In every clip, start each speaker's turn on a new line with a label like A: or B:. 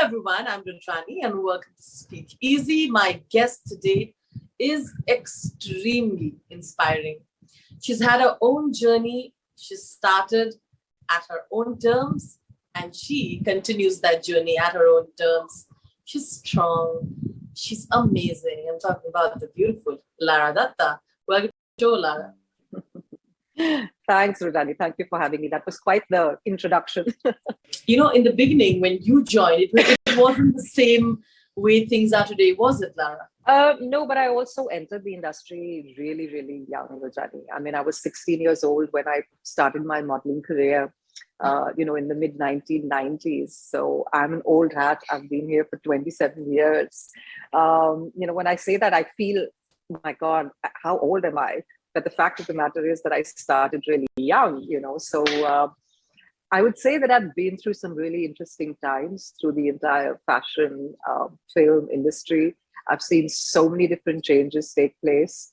A: everyone, I'm Rudrani and welcome to Speak Easy. My guest today is extremely inspiring. She's had her own journey. She started at her own terms and she continues that journey at her own terms. She's strong. She's amazing. I'm talking about the beautiful Lara Dutta. Welcome to the show, Lara.
B: Thanks, Rudrani. Thank you for having me. That was quite the introduction.
A: In the beginning, when you joined, it wasn't the same way things are today, was it, Lara?
B: No, but I also entered the industry really, really young, Rudrani. I mean, I was 16 years old when I started my modeling career, in the mid 1990s. So I'm an old hat. I've been here for 27 years. When I say that, I feel, my God, how old am I? But the fact of the matter is that I started really young, So I would say that I've been through some really interesting times through the entire fashion film industry. I've seen so many different changes take place.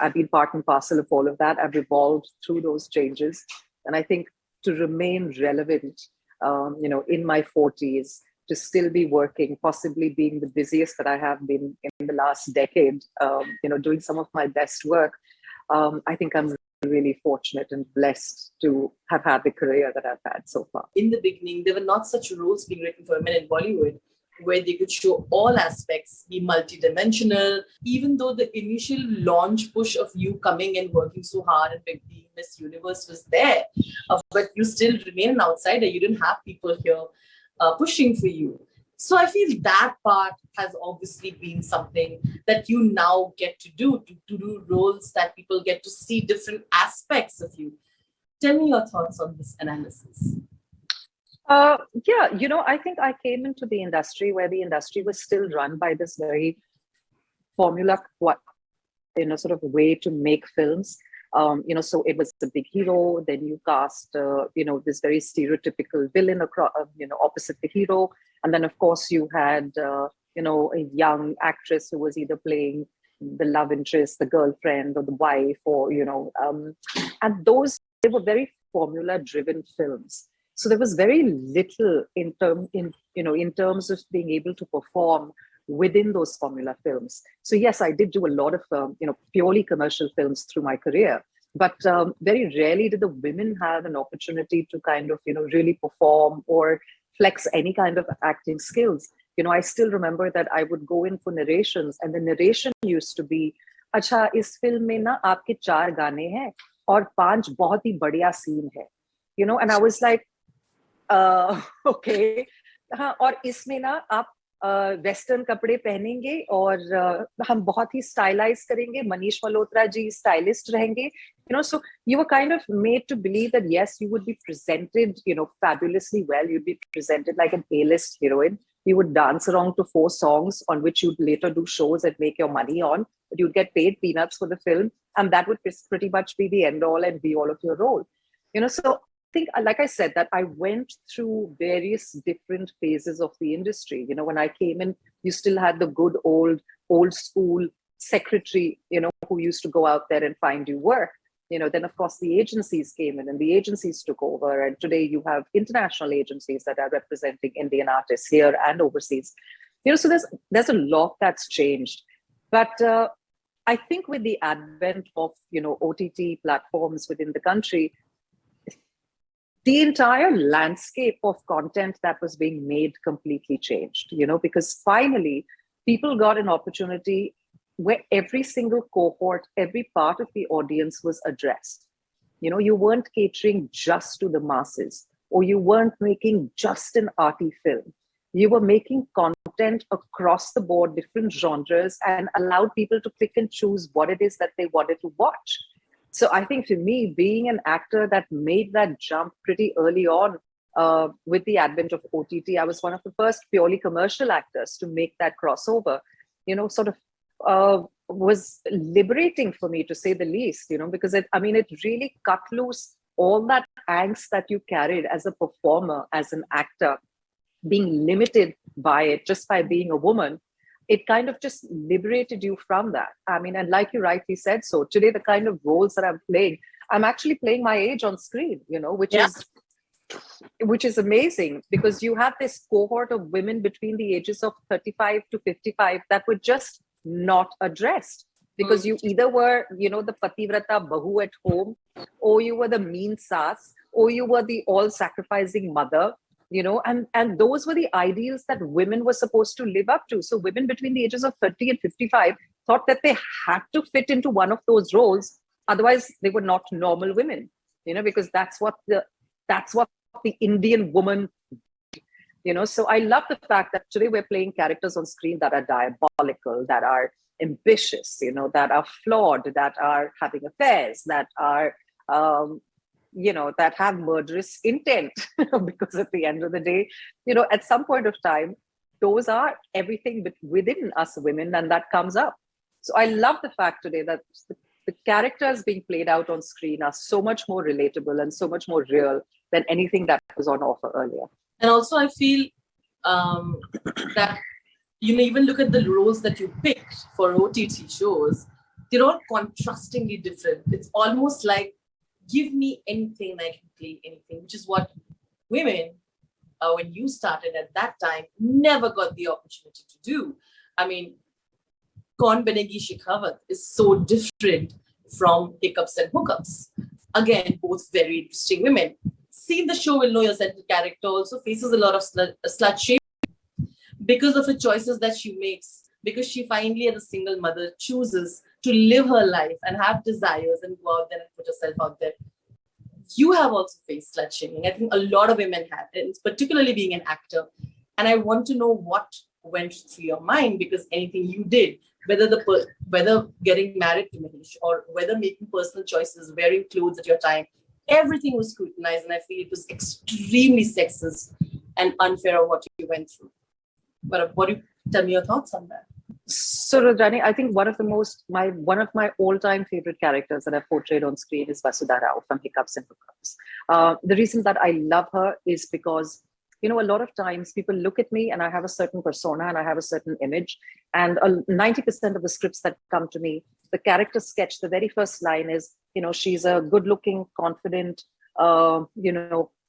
B: I've been part and parcel of all of that. I've evolved through those changes. And I think to remain relevant, in my 40s, to still be working, possibly being the busiest that I have been in the last decade, doing some of my best work. I think I'm really fortunate and blessed to have had the career that I've had so far.
A: In the beginning, there were not such roles being written for women in Bollywood where they could show all aspects, be multidimensional, even though the initial launch push of you coming and working so hard and being Miss Universe was there. But you still remain an outsider. You didn't have people here pushing for you. So I feel that part has obviously been something that you now get to do roles that people get to see different aspects of you. Tell me your thoughts on this analysis.
B: I think I came into the industry where the industry was still run by this very formula, sort of way to make films. So it was the big hero, then you cast, this very stereotypical villain opposite the hero. And then, of course, you had, a young actress who was either playing the love interest, the girlfriend or the wife, or, and they were very formula-driven films. So there was very little in terms of being able to perform within those formula films. So yes, I did do a lot of, purely commercial films through my career, but very rarely did the women have an opportunity to kind of, really perform or flex any kind of acting skills. I still remember that I would go in for narrations and the narration used to be, "Acha, is film mein na aapke 4 gaane hain aur 5 bahut hi badhiya scene hai." And I was like, okay. और इसमें ना आप western कपड़े पहनेंगे और हम बहुत ही stylise करेंगे, मनीष मल्होत्रा जी स्टाइलिस्ट रहेंगे, so you were kind of made to believe that yes, you would be presented, fabulously well. You'd be presented like an A-list heroine. You would dance along to 4 songs on which you'd later do shows and make your money on, but you'd get paid peanuts for the film, and that would pretty much be the end all and be all of your role. So I think, like I said, that I went through various different phases of the industry. When I came in, you still had the good old school secretary, who used to go out there and find you work. Then of course the agencies came in and the agencies took over. And today you have international agencies that are representing Indian artists here and overseas. So there's a lot that's changed. But I think with the advent of, OTT platforms within the country, the entire landscape of content that was being made completely changed, because finally people got an opportunity where every single cohort, every part of the audience was addressed. You weren't catering just to the masses, or you weren't making just an arty film. You were making content across the board, different genres, and allowed people to pick and choose what it is that they wanted to watch. So I think for me, being an actor that made that jump pretty early on with the advent of OTT, I was one of the first purely commercial actors to make that crossover, was liberating for me, to say the least, because it really cut loose all that angst that you carried as a performer, as an actor, being limited by it just by being a woman. It kind of just liberated you from that. And like you rightly said, so today, the kind of roles that I'm playing, I'm actually playing my age on screen, which is which is amazing, because you have this cohort of women between the ages of 35 to 55 that were just not addressed, because you either were, the pativrata bahu at home, or you were the mean sass, or you were the all sacrificing mother, and those were the ideals that women were supposed to live up to. So women between the ages of 30 and 55 thought that they had to fit into one of those roles, otherwise they were not normal women, because that's what the Indian woman, So I love the fact that today we're playing characters on screen that are diabolical, that are ambitious, that are flawed, that are having affairs, that are, that have murderous intent. Because at the end of the day, at some point of time, those are everything within us women, and that comes up. So I love the fact today that the characters being played out on screen are so much more relatable and so much more real than anything that was on offer earlier.
A: And also I feel that, even look at the roles that you picked for OTT shows, they're all contrastingly different. It's almost like, give me anything, I can play anything, which is what women, when you started at that time, never got the opportunity to do. I mean, Kaun Banegi Shekhawat is so different from Hiccups and Hookups. Again, both very interesting women. Seen the show will know your central character also faces a lot of slut shaming because of the choices that she makes, because she finally, as a single mother, chooses to live her life and have desires and go out there and put herself out there. You have also faced slut shaming. I think a lot of women have, and particularly being an actor. And I want to know what went through your mind, because anything you did, whether getting married to Mahesh or whether making personal choices, wearing clothes at your time, everything was scrutinized, and I feel it was extremely sexist and unfair of what you went through. But what do you tell me your thoughts on that?
B: So Rudrani, I think one of my all-time favorite characters that I've portrayed on screen is Vasudha Rao from Hiccups and Hookups. The reason that I love her is because, a lot of times people look at me and I have a certain persona and I have a certain image, and 90% of the scripts that come to me, the character sketch, the very first line is, she's a good-looking, confident,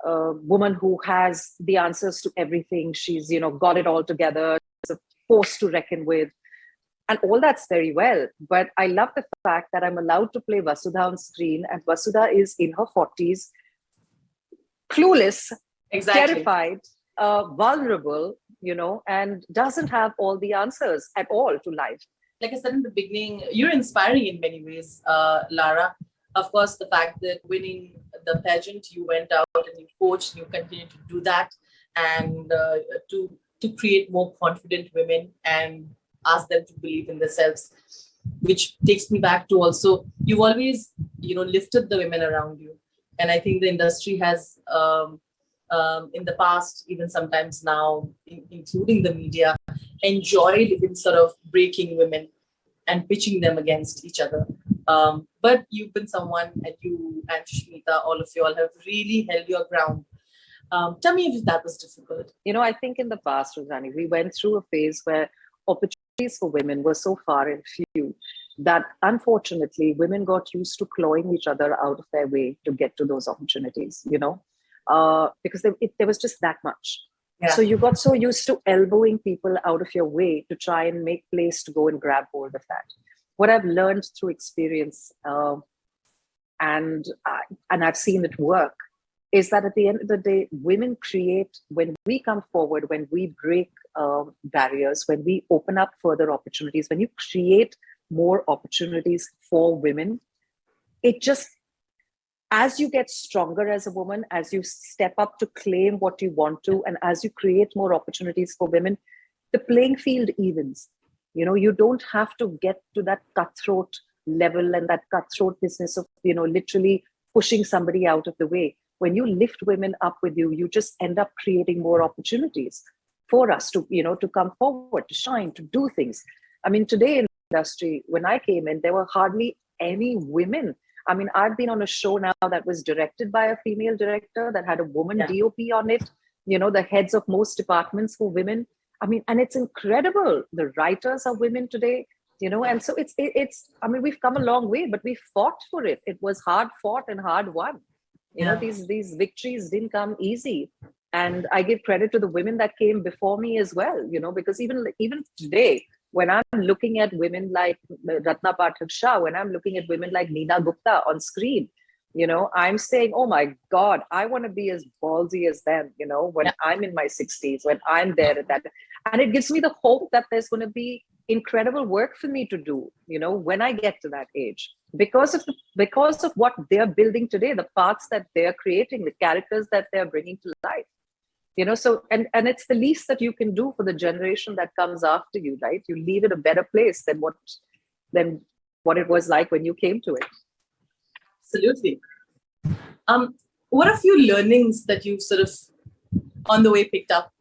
B: woman who has the answers to everything. She's, got it all together. She's a force to reckon with. And all that's very well. But I love the fact that I'm allowed to play Vasudha on screen, and Vasudha is in her 40s, clueless, terrified, vulnerable, and doesn't have all the answers at all to life.
A: Like I said in the beginning, you're inspiring in many ways, Lara. Of course, the fact that winning the pageant, you went out and you coached, you continue to do that, and to create more confident women and ask them to believe in themselves, which takes me back to also, you've always, lifted the women around you. And I think the industry has, in the past, even sometimes now, including the media, enjoyed in sort of breaking women and pitching them against each other. But you've been someone, and you and Shmita, all of you all have really held your ground. Tell me if that was difficult.
B: I think in the past, Rudrani, we went through a phase where opportunities for women were so far and few that unfortunately women got used to clawing each other out of their way to get to those opportunities, because there was just that much. Yeah. So you got so used to elbowing people out of your way to try and make place to go and grab hold of that. What I've learned through experience, and I've seen it work, is that at the end of the day, women create, when we come forward, when we break barriers, when we open up further opportunities, when you create more opportunities for women, it just, as you get stronger as a woman, as you step up to claim what you want to, and as you create more opportunities for women, the playing field evens. You don't have to get to that cutthroat level and that cutthroat business of, literally pushing somebody out of the way. When you lift women up with you, you just end up creating more opportunities for us to, to come forward, to shine, to do things. I mean, today in the industry, when I came in, there were hardly any women. I mean, I've been on a show now that was directed by a female director, that had a woman DOP on it. The heads of most departments were women. I mean, and it's incredible. The writers are women today, and so it's, I mean, we've come a long way, but we fought for it. It was hard fought and hard won.
A: Yeah.
B: These victories didn't come easy. And I give credit to the women that came before me as well, because even today, when I'm looking at women like Ratna Pathak Shah, when I'm looking at women like Neena Gupta on screen, I'm saying, oh my God, I want to be as ballsy as them, when I'm in my 60s, when I'm there at that. And it gives me the hope that there's going to be incredible work for me to do, when I get to that age. Because of what they're building today, the paths that they're creating, the characters that they're bringing to life. So and it's the least that you can do for the generation that comes after you, right? You leave it a better place than what it was like when you came to it.
A: Absolutely. What are a few learnings that you've sort of on the way picked up,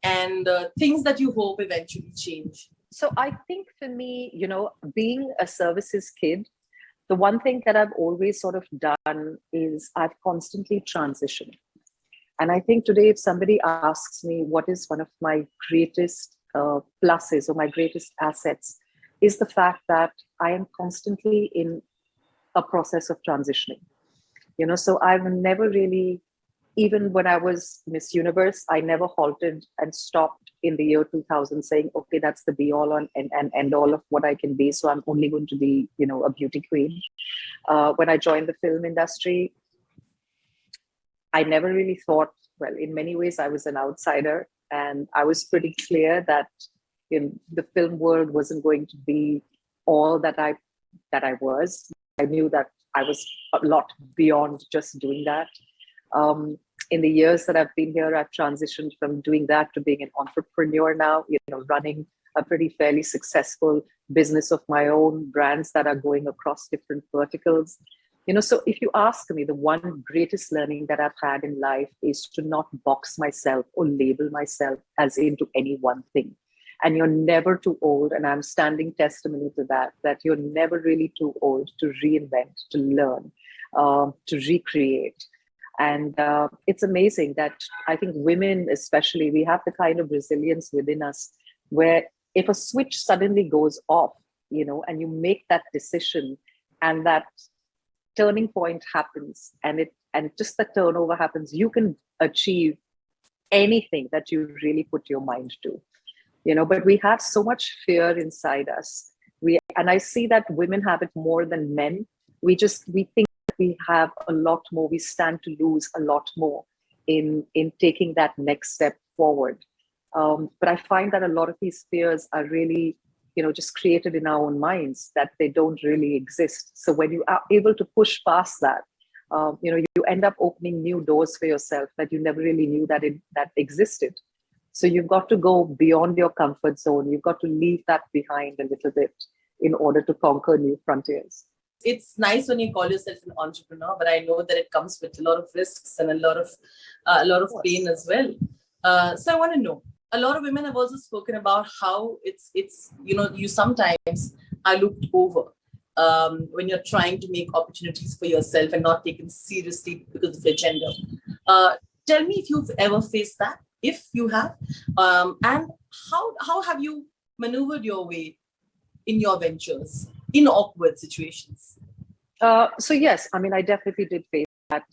A: and things that you hope eventually change?
B: So I think for me, being a services kid, the one thing that I've always sort of done is I've constantly transitioned. And I think today, if somebody asks me what is one of my greatest pluses or my greatest assets, is the fact that I am constantly in a process of transitioning. So I've never really, even when I was Miss Universe, I never halted and stopped in the year 2000 saying, okay, that's the be all and end all of what I can be. So I'm only going to be, a beauty queen. When I joined the film industry, I never really thought, well, in many ways, I was an outsider, and I was pretty clear that the film world wasn't going to be all that I was. I knew that I was a lot beyond just doing that. In the years that I've been here, I've transitioned from doing that to being an entrepreneur now, running a pretty fairly successful business of my own, brands that are going across different verticals. So if you ask me, the one greatest learning that I've had in life is to not box myself or label myself as into any one thing. And you're never too old, and I'm standing testimony to that you're never really too old to reinvent, to learn, to recreate. And it's amazing that I think women, especially, we have the kind of resilience within us where if a switch suddenly goes off, and you make that decision and that turning point happens and just the turnover happens, you can achieve anything that you really put your mind to. But we have so much fear inside us. And I see that women have it more than men. We think we have a lot more, we stand to lose a lot more in taking that next step forward. But I find that a lot of these fears are really, just created in our own minds, that they don't really exist. So when you are able to push past that, you end up opening new doors for yourself that you never really knew that existed. So you've got to go beyond your comfort zone. You've got to leave that behind a little bit in order to conquer new frontiers.
A: It's nice when you call yourself an entrepreneur, but I know that it comes with a lot of risks and a lot of pain as well. So I want to know, a lot of women have also spoken about how it's you sometimes are looked over when you're trying to make opportunities for yourself and not taken seriously because of your gender. Tell me if you've ever faced that, if you have, and how have you maneuvered your way in your ventures in awkward situations?
B: So yes, I definitely did face that.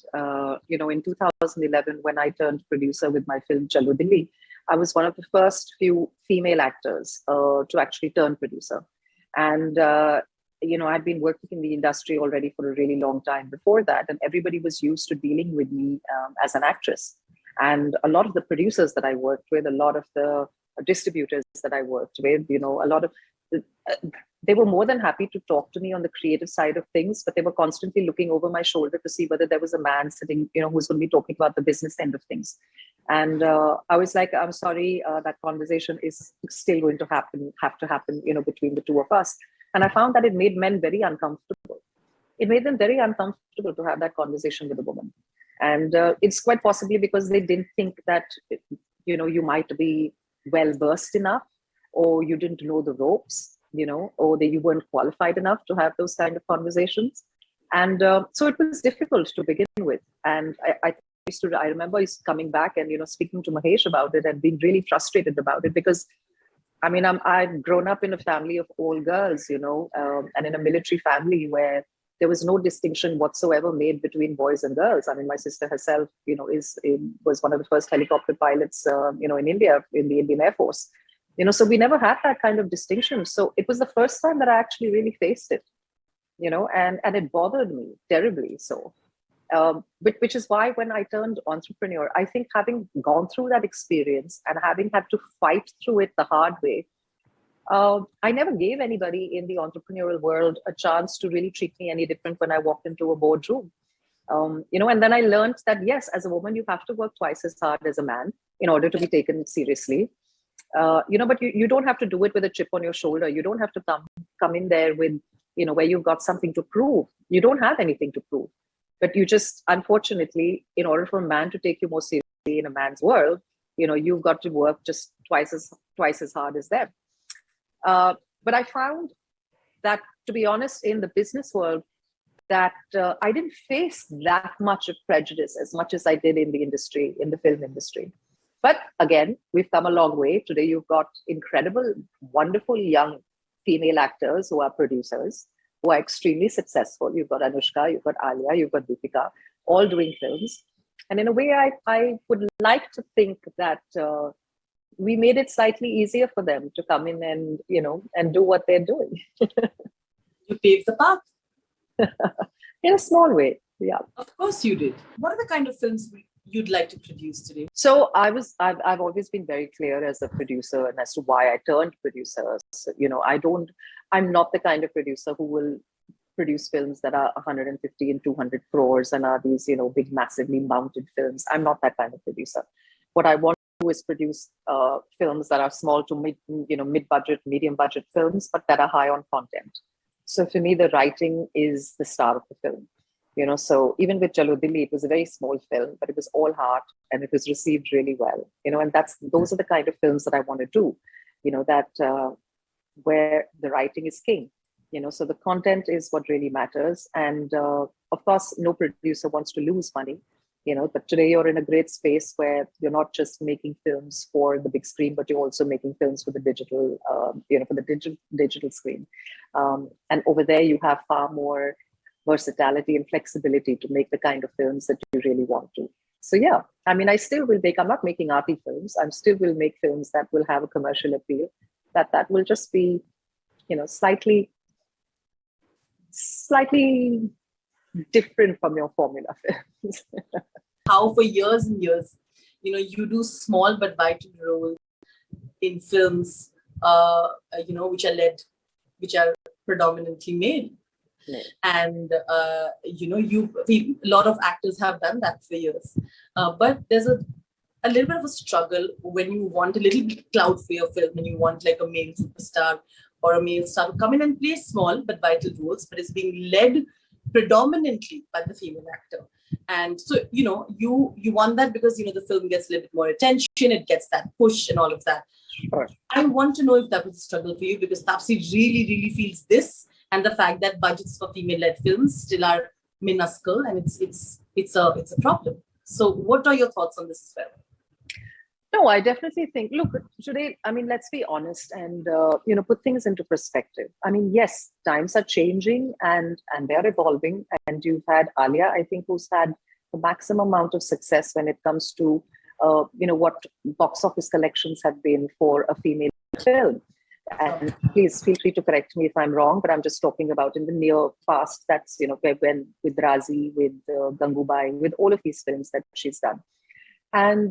B: In 2011, when I turned producer with my film Chalo Dilli, I was one of the first few female actors to actually turn producer. And, I'd been working in the industry already for a really long time before that. And everybody was used to dealing with me as an actress. And a lot of the producers that I worked with, a lot of the distributors that I worked with, a lot of they were more than happy to talk to me on the creative side of things, but they were constantly looking over my shoulder to see whether there was a man sitting, who's going to be talking about the business end of things. And I was like, I'm sorry, that conversation is still going to have to happen, between the two of us. And I found that it made men very uncomfortable. It made them very uncomfortable to have that conversation with a woman. And it's quite possibly because they didn't think that, you might be well versed enough, or you didn't know the ropes, or that you weren't qualified enough to have those kind of conversations. And so it was difficult to begin with. And I remember coming back and, speaking to Mahesh about it and being really frustrated about it, because I've grown up in a family of all girls, and in a military family where There was no distinction whatsoever made between boys and girls. I mean, my sister herself, was one of the first helicopter pilots, in India, in the Indian Air Force. So we never had that kind of distinction. So it was the first time that I actually really faced it, and it bothered me terribly. So, which is why when I turned entrepreneur, I think having gone through that experience and having had to fight through it the hard way, I never gave anybody in the entrepreneurial world a chance to really treat me any different when I walked into a boardroom. And then I learned that, yes, as a woman, you have to work twice as hard as a man in order to be taken seriously. But you don't have to do it with a chip on your shoulder. You don't have to come in there with, where you've got something to prove. You don't have anything to prove. But you just, unfortunately, in order for a man to take you more seriously in a man's world, you've got to work just twice as hard as them. But I found that, to be honest, in the business world, that I didn't face that much of prejudice as much as I did in the industry, in the film industry. But again, we've come a long way. Today, you've got incredible, wonderful young female actors who are producers, who are extremely successful. You've got Anushka, you've got Alia, you've got Deepika, all doing films. And in a way, I would like to think that we made it slightly easier for them to come in and do what they're doing.
A: You paved the path.
B: In a small way, yeah.
A: Of course you did. What are the kind of films you'd like to produce today?
B: So I've always been very clear as a producer and as to why I turned producer. So, I'm not the kind of producer who will produce films that are 150 and 200 crores and are these, big, massively mounted films. I'm not that kind of producer. What I want to do is produce films that are small to mid-budget, medium-budget films, but that are high on content. So for me, the writing is the star of the film. So even with Chalo Dilli, it was a very small film, but it was all heart and it was received really well. And those are the kind of films that I want to do. Where the writing is king. So the content is what really matters. And of course, no producer wants to lose money. But today you're in a great space where you're not just making films for the big screen, but you're also making films for the digital, for the digital screen. And over there, you have far more versatility and flexibility to make the kind of films that you really want to. So yeah, I mean, I'm not making arty films. I still will make films that will have a commercial appeal, that will just be, slightly different from your formula films.
A: How for years and years, you do small but vital roles in films, which are predominantly male. Yeah. And, a lot of actors have done that for years. But there's a little bit of a struggle when you want a little bit clout for your film and you want like a male superstar or a male star to come in and play small but vital roles, but it's being led predominantly by the female actor. And so, you want that because, the film gets a little bit more attention, it gets that push and all of that. Sure. I want to know if that was a struggle for you, because Taapsee really, really feels this, and the fact that budgets for female-led films still are minuscule, and it's a problem. So what are your thoughts on this as well?
B: No, I definitely think, look, today, I mean, let's be honest and, put things into perspective. I mean, yes, times are changing and they're evolving. And you've had Alia, I think, who's had the maximum amount of success when it comes to, what box office collections have been for a female film. And please feel free to correct me if I'm wrong, but I'm just talking about in the near past. That's, when with Razi, with Gangubai, with all of these films that she's done. And,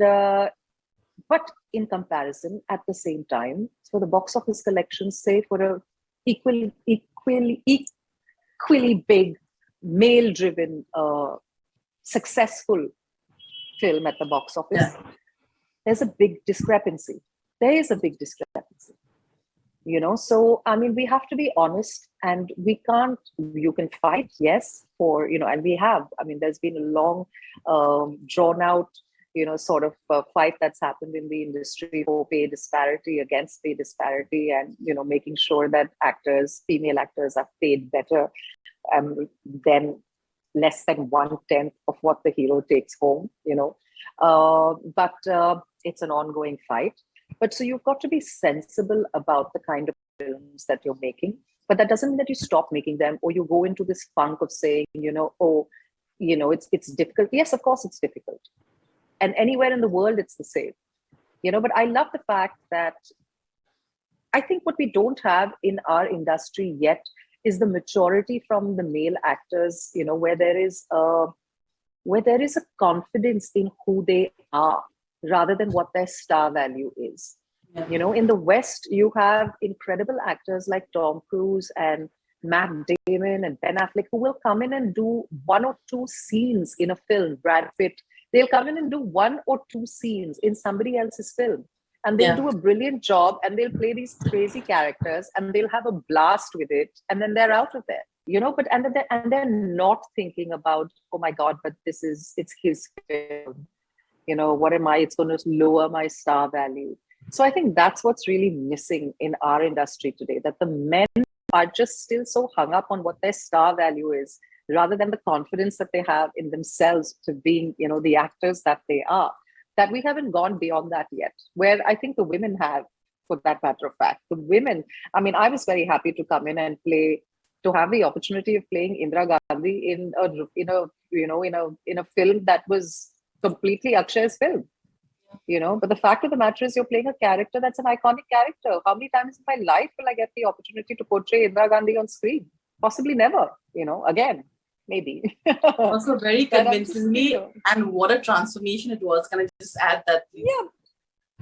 B: but in comparison, at the same time, for the box office collections, say for a equally big, male-driven, successful film at the box office, there's a big discrepancy. There is a big discrepancy. So, I mean, we have to be honest, and you can fight, yes, and we have. I mean, there's been a long, drawn out, sort of fight that's happened in the industry for pay disparity, against pay disparity, and, making sure that female actors are paid better than less than 1/10 of what the hero takes home, but it's an ongoing fight. But so you've got to be sensible about the kind of films that you're making. But that doesn't mean that you stop making them, or you go into this funk of saying, oh, it's difficult. Yes, of course it's difficult. And anywhere in the world, it's the same. But I love the fact that I think what we don't have in our industry yet is the maturity from the male actors, where there is a confidence in who they are rather than what their star value is.
A: Yeah.
B: In the West, you have incredible actors like Tom Cruise and Matt Damon and Ben Affleck, who will come in and do one or two scenes in a film. Brad Pitt, they'll come in and do one or two scenes in somebody else's film. And they'll do a brilliant job, and they'll play these crazy characters, and they'll have a blast with it. And then they're out of there, but they're not thinking about, oh my God, but it's his film. What am I? It's going to lower my star value. So I think that's what's really missing in our industry today, that the men are just still so hung up on what their star value is, rather than the confidence that they have in themselves to being, the actors that they are, that we haven't gone beyond that yet, where I think the women have, for that matter of fact. The women, I mean, I was very happy to come in and to have the opportunity of playing Indira Gandhi in a film that was completely Akshay's film. But the fact of the matter is, you're playing a character that's an iconic character. How many times in my life will I get the opportunity to portray Indira Gandhi on screen? Possibly never, again, maybe.
A: Also very convincingly, and what a transformation it was. Can I just add that, please?
B: Yeah,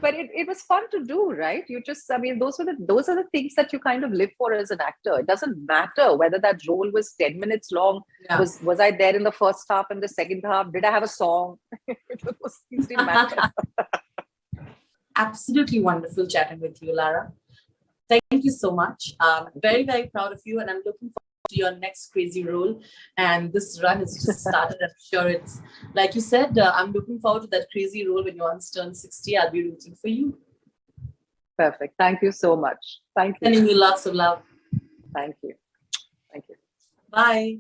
B: but it was fun to do, right? Those are the things that you kind of live for as an actor. It doesn't matter whether that role was 10 minutes long. Yeah. Was I there in the first half and the second half? Did I have a song? Those things didn't matter.
A: Absolutely wonderful chatting with you, Lara. Thank you so much. Very, very proud of you, and I'm looking forward to your next crazy role. And this run has just started. I'm sure it's, like you said, I'm looking forward to that crazy role when you once turn 60. I'll be rooting for you.
B: Perfect. Thank you so much. Thank you.
A: Sending you lots of love.
B: Thank you. Thank you.
A: Bye.